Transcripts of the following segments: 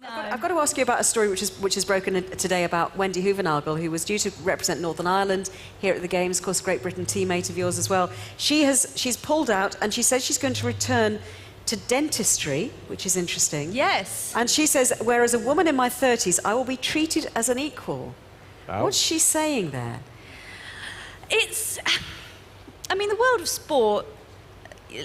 I've got to ask you about a story which is broken today about Wendy Hoovenagel, who was due to represent Northern Ireland here at the Games, of course, Great Britain teammate of yours as well. She's pulled out, and she says she's going to return to dentistry, which is interesting. Yes. And she says, whereas a woman in my 30s, I will be treated as an equal. Oh. What's she saying there? I mean, the world of sport,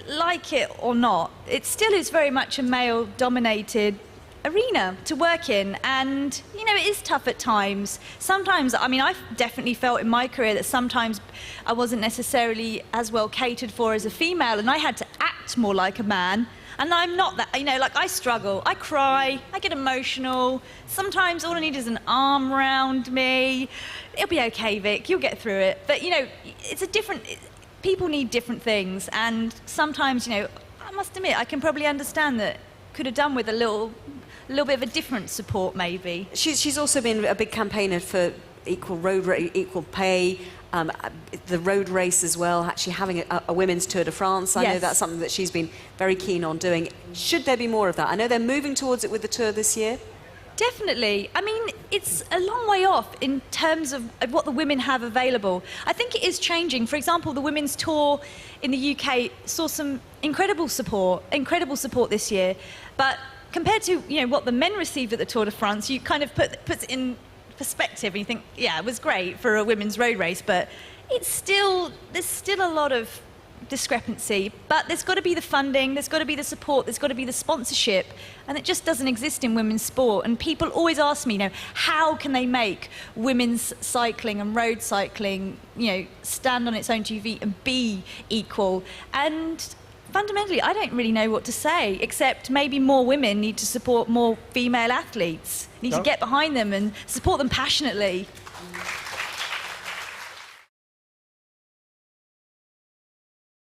like it or not, it still is very much a male-dominated arena to work in, and you know, it is tough at times. Sometimes, I mean, I've definitely felt in my career that sometimes I wasn't necessarily as well catered for as a female, and I had to act more like a man. And I'm not that, you know, like I struggle, I cry, I get emotional. Sometimes all I need is an arm around me. It'll be okay, Vic, you'll get through it. But you know, people need different things, and sometimes, you know, I must admit, I can probably understand that could have done with a little bit of a different support, maybe. She's also been a big campaigner for equal pay, the road race as well, actually having a women's Tour de France. I know that's something that she's been very keen on doing. Should there be more of that? I know they're moving towards it with the Tour this year. Definitely. I mean, it's a long way off in terms of what the women have available. I think it is changing. For example, the women's tour in the UK saw some incredible support this year. But compared to, you know, what the men received at the Tour de France, you kind of puts it in perspective, and you think, yeah, it was great for a women's road race, but there's still a lot of discrepancy. But there's got to be the funding, there's got to be the support, there's got to be the sponsorship, and it just doesn't exist in women's sport. And people always ask me, you know, how can they make women's cycling and road cycling, you know, stand on its own 2 feet and be equal? And fundamentally, I don't really know what to say, except maybe more women need to support more female athletes, need to get behind them and support them passionately.